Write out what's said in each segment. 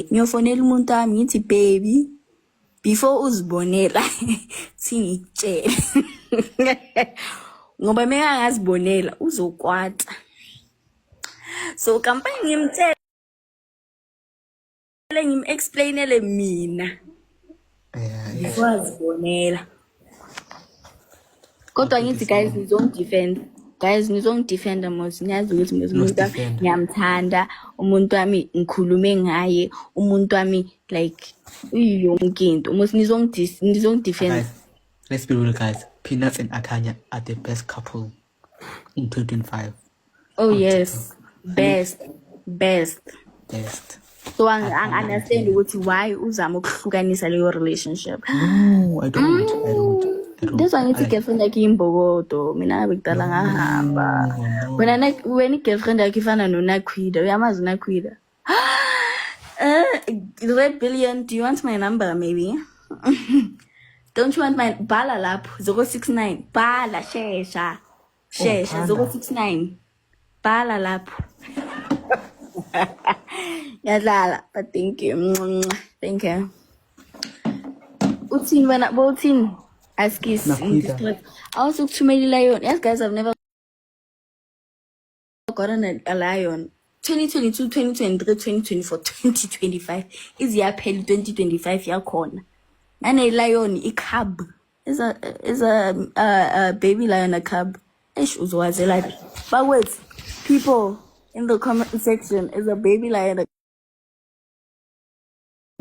Ngiyofonela umuntu wami ngithi baby before uzibonela singitshela ngoba mengangazibonela uzokwata so kampani ngimtshela ngim-explainele mina before azibonela kodwa ngithi guys nizongidefenda mos niyazi ukuthi umuntu wami ngiyamthanda umuntu wami ngikhulume ngaye umuntu wami like yonke into mos nizongidefend. Let's be real, guys. Peanuts and Akanya are the best couple in 2025. Oh yes, best. So I understand ukuthi why uzama ukuhlukanisa leyo relationship. No, I don't. That's why ngithi girlfriend yakhe imbokodo mina bekudala ngahamba wena girlfriend yakhe ifana noNakwida uyamazi uNakwida. Red Billion, do you want my number maybe? Don't you want my bhala lapho 069 bhala shesha 069 bhala lapho. Yadlala, but thank you. Uthini wena bothini? Askis. I also to my lion. Yes guys, I've never gotten a lion. 2022, 2023, 2024, 2025 is ya peli 2025 yakhona. Ane lion a cub is a baby lion a cub. Eish uzwazela. But wait, people in the comment section, is a baby lion a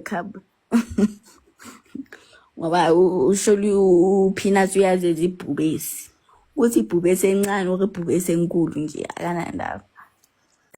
cub? Ngoba usholi uPeanuts uyazi izibhubesi. Uthi ibhubesi encane or ibhubesi enkulu nje akana ndaba.